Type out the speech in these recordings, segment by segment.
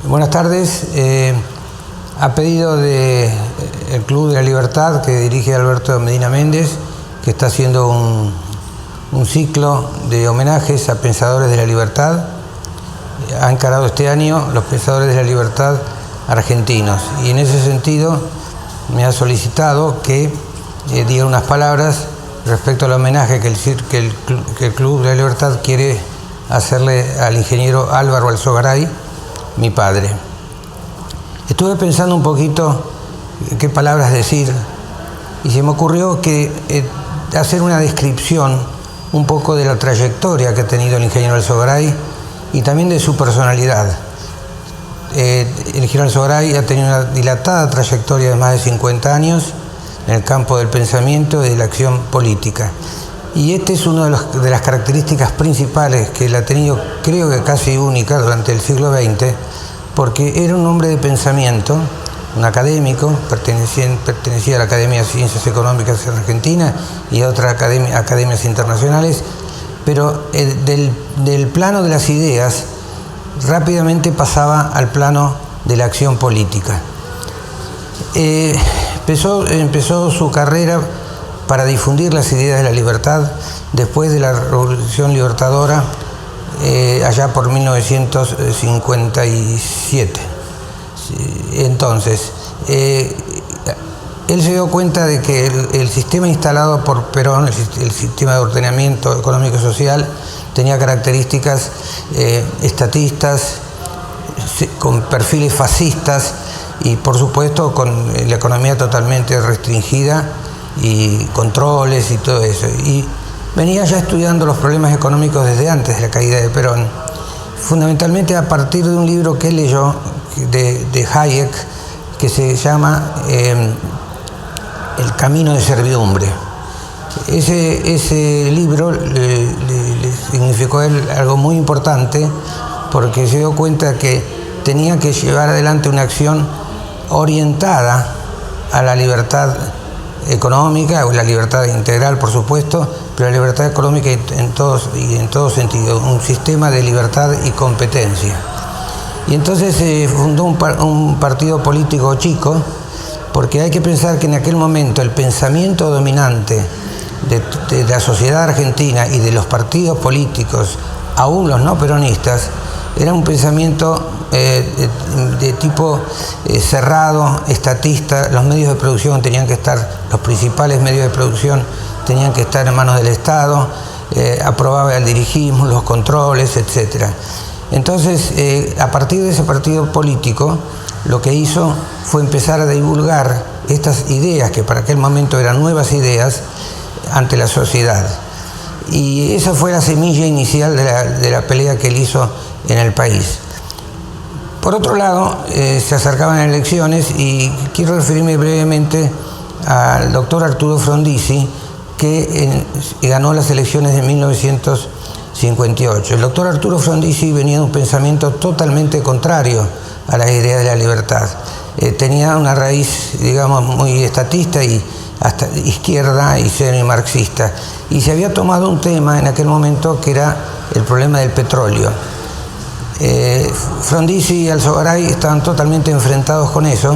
Buenas tardes. A pedido del Club de la Libertad, que dirige Alberto Medina Méndez, que está haciendo un ciclo de homenajes a pensadores de la libertad, ha encarado este año los pensadores de la libertad argentinos. Y en ese sentido me ha solicitado que diga unas palabras respecto al homenaje que el Club de la Libertad quiere hacerle al ingeniero Álvaro Alzogaray, mi padre. Estuve pensando un poquito qué palabras decir y se me ocurrió que hacer una descripción un poco de la trayectoria que ha tenido el ingeniero Alzogaray y también de su personalidad. El ingeniero Alzogaray ha tenido una dilatada trayectoria de más de 50 años en el campo del pensamiento y de la acción política. Y esta es una de las características principales que él ha tenido, creo que casi única, durante el siglo XX, porque era un hombre de pensamiento, un académico, pertenecía a la Academia de Ciencias Económicas Argentina y a otras academias internacionales, pero del plano de las ideas rápidamente pasaba al plano de la acción política. Empezó su carrera para difundir las ideas de la libertad después de la Revolución Libertadora, allá por 1957. Entonces, él se dio cuenta de que el sistema instalado por Perón, el sistema de ordenamiento económico y social, tenía características estatistas, con perfiles fascistas y, por supuesto, con la economía totalmente restringida y controles y todo eso. Y venía ya estudiando los problemas económicos desde antes de la caída de Perón, fundamentalmente a partir de un libro que él leyó de Hayek, que se llama El camino de servidumbre. Ese libro le significó a él algo muy importante, porque se dio cuenta que tenía que llevar adelante una acción orientada a la libertad económica, o la libertad integral, por supuesto, pero la libertad económica en todo sentido, un sistema de libertad y competencia. Y entonces se fundó un partido político chico, porque hay que pensar que en aquel momento el pensamiento dominante de la sociedad argentina y de los partidos políticos, aún los no peronistas, era un pensamiento de tipo cerrado, estatista. Los medios de producción tenían que estar, los principales medios de producción tenían que estar en manos del Estado, aprobaba el dirigismo, los controles, etc. Entonces, a partir de ese partido político, lo que hizo fue empezar a divulgar estas ideas, que para aquel momento eran nuevas ideas, ante la sociedad. Y esa fue la semilla inicial de la pelea que él hizo en el país. Por otro lado, se acercaban elecciones y quiero referirme brevemente al doctor Arturo Frondizi, que ganó las elecciones de 1958. El doctor Arturo Frondizi venía de un pensamiento totalmente contrario a las ideas de la libertad. Tenía una raíz, digamos, muy estatista y hasta izquierda y semi-marxista. Y se había tomado un tema en aquel momento que era el problema del petróleo. Frondizi y Alzogaray estaban totalmente enfrentados con eso,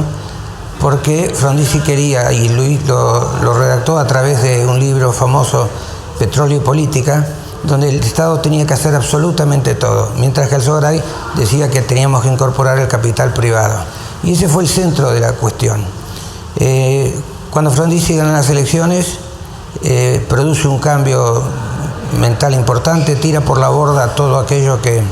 porque Frondizi quería, y lo redactó a través de un libro famoso, Petróleo y Política, donde el Estado tenía que hacer absolutamente todo, mientras que Alzogaray decía que teníamos que incorporar el capital privado. Y ese fue el centro de la cuestión. Cuando Frondizi gana las elecciones, produce un cambio mental importante, tira por la borda todo aquello que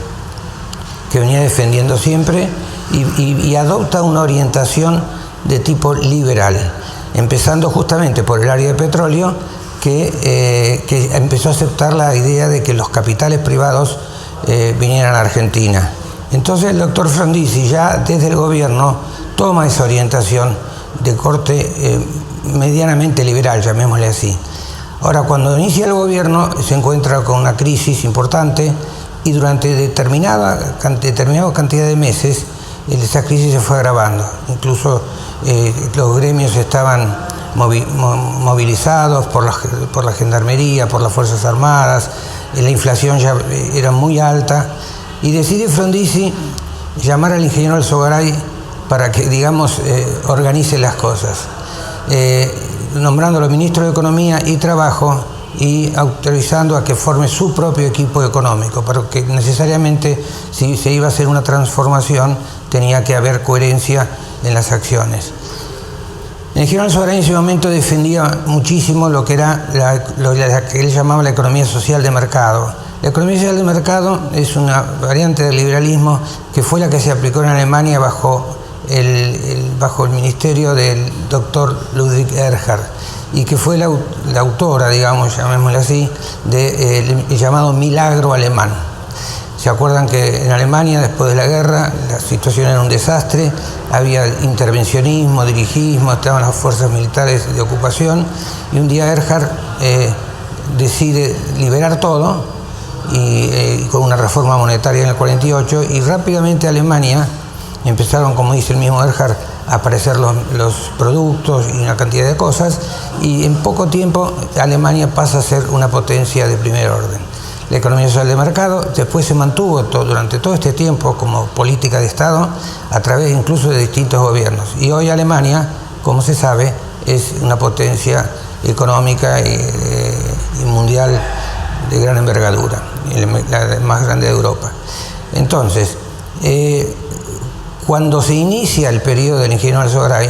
venía defendiendo siempre y adopta una orientación de tipo liberal, empezando justamente por el área de petróleo, que empezó a aceptar la idea de que los capitales privados vinieran a Argentina. Entonces el doctor Frondizi, ya desde el gobierno, toma esa orientación de corte medianamente liberal, llamémosle así. Ahora, cuando inicia el gobierno, se encuentra con una crisis importante y durante determinada cantidad de meses esa crisis se fue agravando. Incluso los gremios estaban movilizados por la Gendarmería, por las Fuerzas Armadas, la inflación ya era muy alta y decide Frondizi llamar al ingeniero Alzogaray para que, digamos, organice las cosas, nombrándolo ministro de Economía y Trabajo y autorizando a que forme su propio equipo económico, porque necesariamente, si se iba a hacer una transformación, tenía que haber coherencia en las acciones. El ingeniero Alzogaray en ese momento defendía muchísimo lo que era lo que él llamaba la economía social de mercado. La economía social de mercado es una variante del liberalismo que fue la que se aplicó en Alemania bajo el ministerio del doctor Ludwig Erhard, y que fue la autora, digamos, llamémosle así, del llamado milagro alemán. ¿Se acuerdan que en Alemania, después de la guerra, la situación era un desastre? Había intervencionismo, dirigismo, estaban las fuerzas militares de ocupación, y un día Erhard decide liberar todo, y con una reforma monetaria en el 48, y rápidamente Alemania empezaron, como dice el mismo Erhard, a aparecer los productos y una cantidad de cosas, y en poco tiempo Alemania pasa a ser una potencia de primer orden. La economía social de mercado después se mantuvo durante todo este tiempo como política de Estado a través incluso de distintos gobiernos, y hoy Alemania, como se sabe, es una potencia económica y mundial de gran envergadura, la más grande de Europa. Entonces, cuando se inicia el periodo del ingeniero Alzogaray,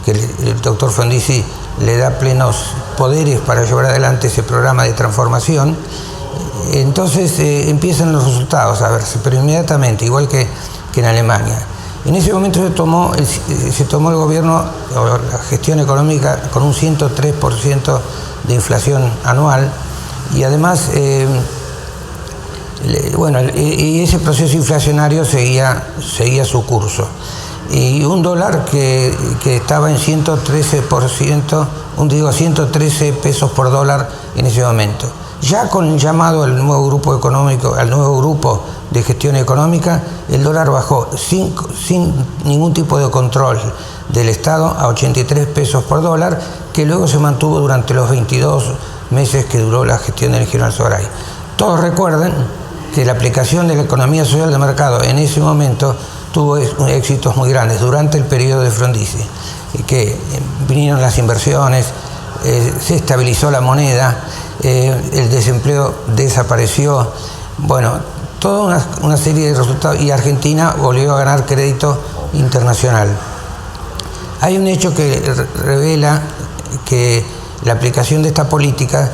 que el doctor Frondizi le da plenos poderes para llevar adelante ese programa de transformación, entonces empiezan los resultados a verse, pero inmediatamente, igual que en Alemania. En ese momento se tomó el gobierno, o la gestión económica, con un 103% de inflación anual, y además, y ese proceso inflacionario seguía su curso. Y un dólar que estaba en 113%, 113 pesos por dólar en ese momento. Ya con el llamado al nuevo grupo económico, al nuevo grupo de gestión económica, el dólar bajó sin ningún tipo de control del Estado a 83 pesos por dólar, que luego se mantuvo durante los 22 meses que duró la gestión del ingeniero Alzogaray. Todos recuerdan que la aplicación de la economía social de mercado en ese momento tuvo éxitos muy grandes durante el periodo de Frondizi, que vinieron las inversiones, se estabilizó la moneda, el desempleo desapareció, bueno, toda una serie de resultados, y Argentina volvió a ganar crédito internacional. Hay un hecho que revela que la aplicación de esta política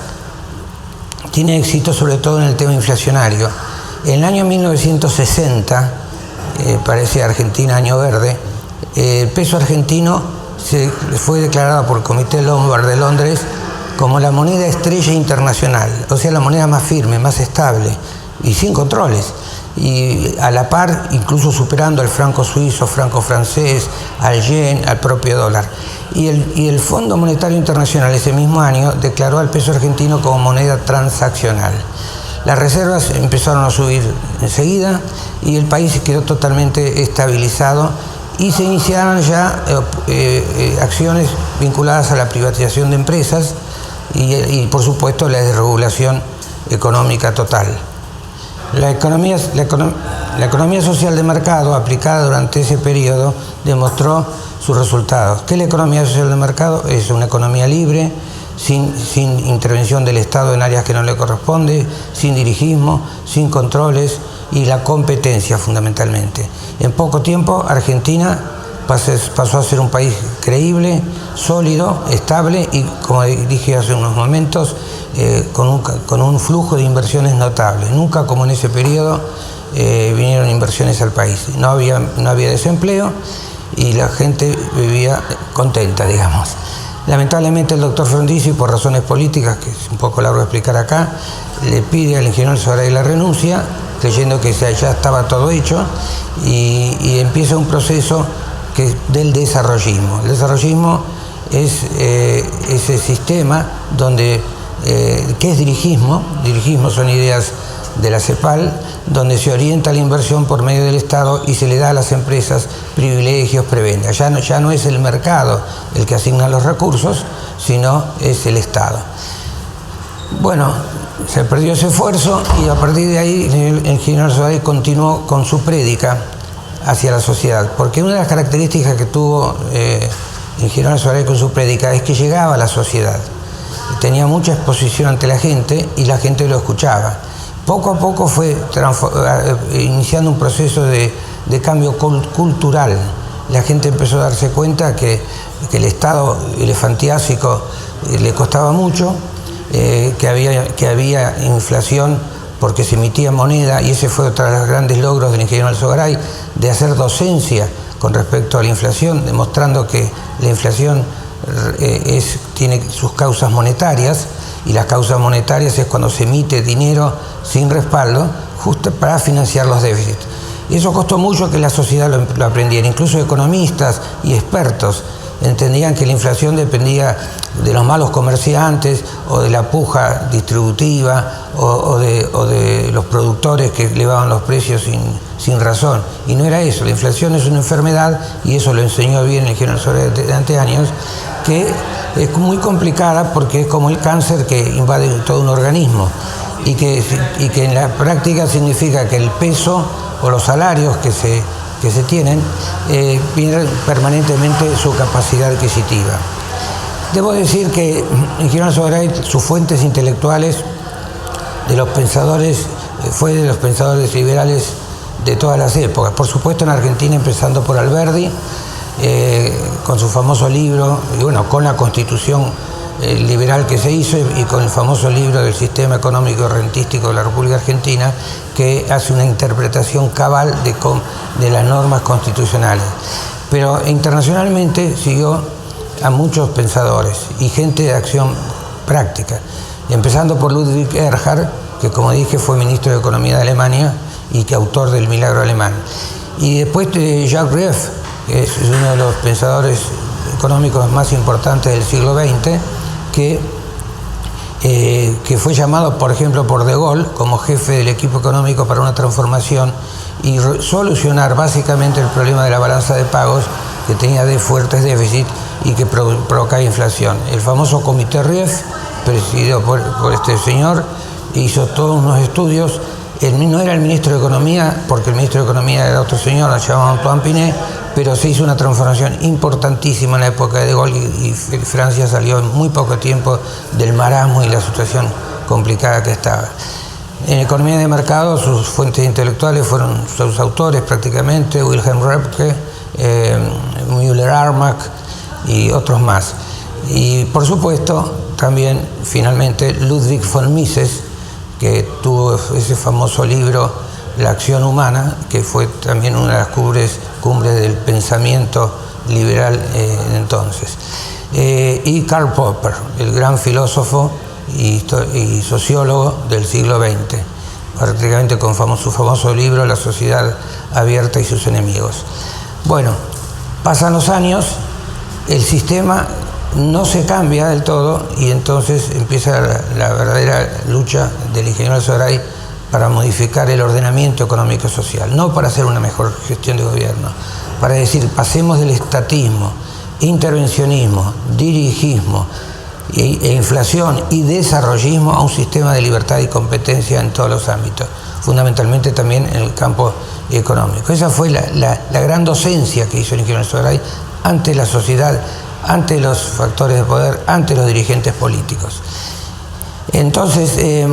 tiene éxito sobre todo en el tema inflacionario. En el año 1960, parece Argentina año verde, el peso argentino fue declarado por el Comité Lombard de Londres como la moneda estrella internacional, o sea, la moneda más firme, más estable y sin controles, y a la par incluso superando al franco suizo, franco francés, al yen, al propio dólar. Y el Fondo Monetario Internacional ese mismo año declaró al peso argentino como moneda transaccional. Las reservas empezaron a subir enseguida y el país quedó totalmente estabilizado, y se iniciaron ya acciones vinculadas a la privatización de empresas y por supuesto la desregulación económica total. La economía social de mercado aplicada durante ese periodo demostró sus resultados. ¿Qué es la economía social de mercado? Es una economía libre, sin intervención del Estado en áreas que no le corresponde, sin dirigismo, sin controles, y la competencia fundamentalmente. En poco tiempo Argentina pasó a ser un país creíble, sólido, estable y, como dije hace unos momentos, con un flujo de inversiones notable. Nunca como en ese periodo vinieron inversiones al país. No había desempleo y la gente vivía contenta, digamos. Lamentablemente el doctor Frondizi, por razones políticas, que es un poco largo de explicar acá, le pide al ingeniero Alzogaray la renuncia, creyendo que ya estaba todo hecho, y empieza un proceso del desarrollismo. El desarrollismo es ese sistema donde, que es dirigismo son ideas de la CEPAL, donde se orienta la inversión por medio del Estado y se le da a las empresas privilegios, prebendas. Ya no es el mercado el que asigna los recursos, sino es el Estado. Bueno, se perdió ese esfuerzo y a partir de ahí el ingeniero Alzogaray continuó con su prédica hacia la sociedad, porque una de las características que tuvo el ingeniero Alzogaray con su prédica es que llegaba a la sociedad, tenía mucha exposición ante la gente y la gente lo escuchaba. Poco a poco fue iniciando un proceso de cambio cultural. La gente empezó a darse cuenta que el Estado elefantiásico le costaba mucho, que había inflación porque se emitía moneda, y ese fue otro de los grandes logros del ingeniero Alzogaray, de hacer docencia con respecto a la inflación, demostrando que la inflación tiene sus causas monetarias, y las causas monetarias es cuando se emite dinero sin respaldo, justo para financiar los déficits. Y eso costó mucho que la sociedad lo aprendiera, incluso economistas y expertos entendían que la inflación dependía de los malos comerciantes o de la puja distributiva o de los productores que elevaban los precios sin razón. Y no era eso, la inflación es una enfermedad, y eso lo enseñó bien el ingeniero Alzogaray de anteaños, que es muy complicada porque es como el cáncer que invade todo un organismo y que en la práctica significa que el peso o los salarios que se tienen pierden permanentemente su capacidad adquisitiva. Debo decir que el ingeniero Alzogaray, sus fuentes intelectuales fue de los pensadores liberales de todas las épocas. Por supuesto en Argentina, empezando por Alberdi, con su famoso libro, y bueno, con la Constitución liberal que se hizo, y con el famoso libro del sistema económico rentístico de la República Argentina, que hace una interpretación cabal de las normas constitucionales. Pero internacionalmente siguió a muchos pensadores y gente de acción práctica, empezando por Ludwig Erhard, que como dije fue ministro de Economía de Alemania y que autor del milagro alemán. Y después Jacques Rueff, que es uno de los pensadores económicos más importantes del siglo XX, que fue llamado, por ejemplo, por De Gaulle como jefe del equipo económico para una transformación y solucionar básicamente el problema de la balanza de pagos, que tenía de fuertes déficits y que provocaba inflación. El famoso Comité Rueff, presidido por este señor, hizo todos unos estudios. Él no era el ministro de Economía, porque el ministro de Economía era otro señor, se llamaba Antoine Pinet, pero se hizo una transformación importantísima en la época de Gaulle, y Francia salió en muy poco tiempo del marasmo y la situación complicada que estaba. En economía de mercado, sus fuentes intelectuales fueron sus autores prácticamente, Wilhelm Röpke, Müller-Armack y otros más. Y por supuesto, también finalmente Ludwig von Mises, que tuvo ese famoso libro La acción humana, que fue también una de las cumbres del pensamiento liberal entonces. Y Karl Popper, el gran filósofo y sociólogo del siglo XX, prácticamente con su famoso libro La sociedad abierta y sus enemigos. Bueno, pasan los años, el sistema no se cambia del todo, y entonces empieza la verdadera lucha del ingeniero Alzogaray para modificar el ordenamiento económico-social, no para hacer una mejor gestión de gobierno, para decir, pasemos del estatismo, intervencionismo, dirigismo e inflación y desarrollismo a un sistema de libertad y competencia en todos los ámbitos, fundamentalmente también en el campo económico. Esa fue la gran docencia que hizo el ingeniero Alzogaray ante la sociedad, ante los factores de poder, ante los dirigentes políticos. Entonces,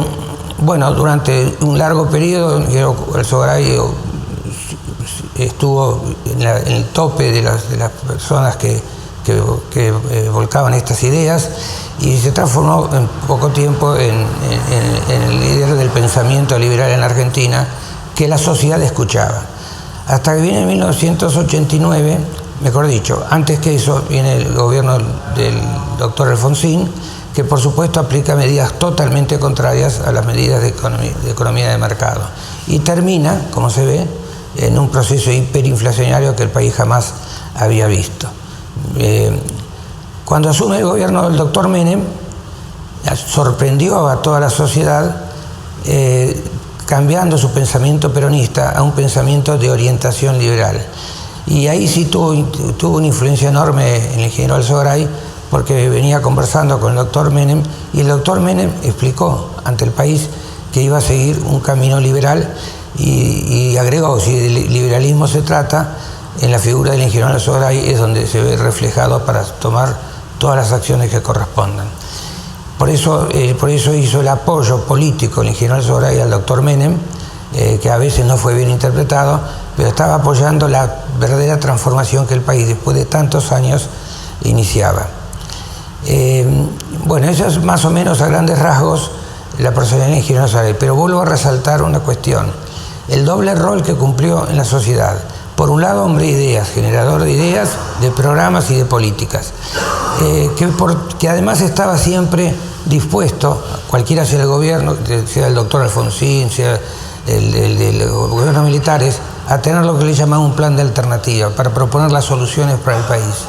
bueno, durante un largo periodo, el ingeniero Alzogaray estuvo en el tope de las personas que volcaban estas ideas, y se transformó en poco tiempo en el líder del pensamiento liberal en Argentina, que la sociedad escuchaba. Hasta que viene en 1989, mejor dicho, antes que eso, viene el gobierno del doctor Alfonsín, que por supuesto aplica medidas totalmente contrarias a las medidas de economía de mercado. Y termina, como se ve, en un proceso hiperinflacionario que el país jamás había visto. Cuando asume el gobierno del doctor Menem, sorprendió a toda la sociedad, cambiando su pensamiento peronista a un pensamiento de orientación liberal. Y ahí sí tuvo una influencia enorme en el ingeniero Alzogaray, porque venía conversando con el doctor Menem, y el doctor Menem explicó ante el país que iba a seguir un camino liberal, y agregó, si de liberalismo se trata, en la figura del ingeniero Alzogaray es donde se ve reflejado para tomar todas las acciones que correspondan. Por eso hizo el apoyo político el ingeniero Alzogaray al doctor Menem, que a veces no fue bien interpretado, pero estaba apoyando la verdadera transformación que el país después de tantos años iniciaba. Bueno, eso es más o menos a grandes rasgos la personalidad del ingeniero Alzogaray, pero vuelvo a resaltar una cuestión, el doble rol que cumplió en la sociedad. Por un lado, hombre de ideas, generador de ideas, de programas y de políticas, que además estaba siempre dispuesto, cualquiera sea el gobierno, sea el doctor Alfonsín, sea los gobiernos militares, a tener lo que le llamaban un plan de alternativa, para proponer las soluciones para el país.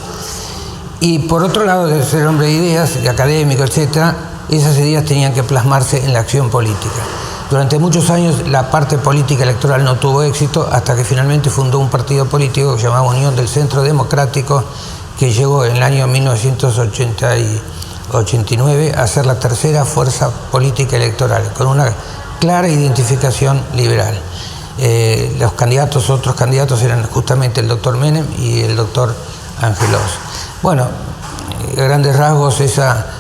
Y por otro lado, de ser hombre de ideas, de académico, etc., esas ideas tenían que plasmarse en la acción política. Durante muchos años la parte política electoral no tuvo éxito hasta que finalmente fundó un partido político que se llamaba Unión del Centro Democrático, que llegó en el año 1989 a ser la tercera fuerza política electoral, con una clara identificación liberal. Otros candidatos eran justamente el doctor Menem y el doctor Ángel Oz. Bueno, a grandes rasgos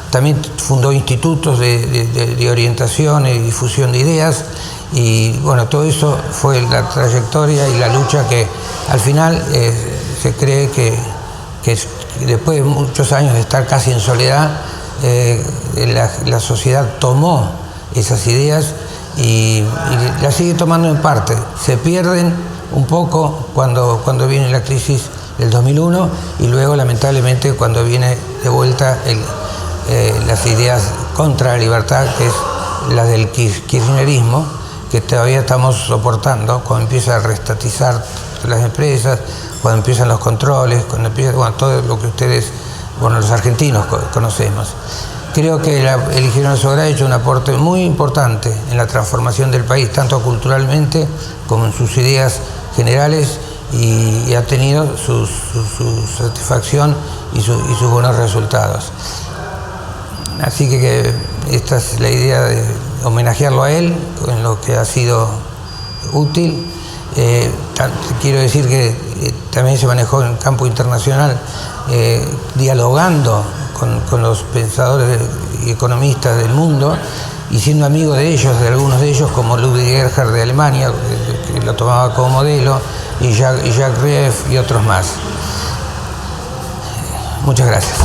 también fundó institutos de orientación y difusión de ideas, y bueno, todo eso fue la trayectoria y la lucha que al final se cree que después de muchos años de estar casi en soledad, la sociedad tomó esas ideas y las sigue tomando en parte. Se pierden un poco cuando viene la crisis del 2001 y luego lamentablemente cuando viene de vuelta las ideas contra la libertad, que es la del kirchnerismo, que todavía estamos soportando, cuando empieza a reestatizar las empresas, cuando empiezan los controles, cuando empieza, bueno, todo lo que ustedes, bueno, los argentinos conocemos. Creo que el ingeniero Alzogaray ha hecho un aporte muy importante en la transformación del país, tanto culturalmente como en sus ideas generales, y ha tenido su satisfacción y sus buenos resultados. Así que esta es la idea de homenajearlo a él, en lo que ha sido útil. Quiero decir que también se manejó en el campo internacional, dialogando con los pensadores y economistas del mundo y siendo amigo de ellos, de algunos de ellos, como Ludwig Erhard de Alemania, que lo tomaba como modelo, y Jacques Rueff y otros más. Muchas gracias.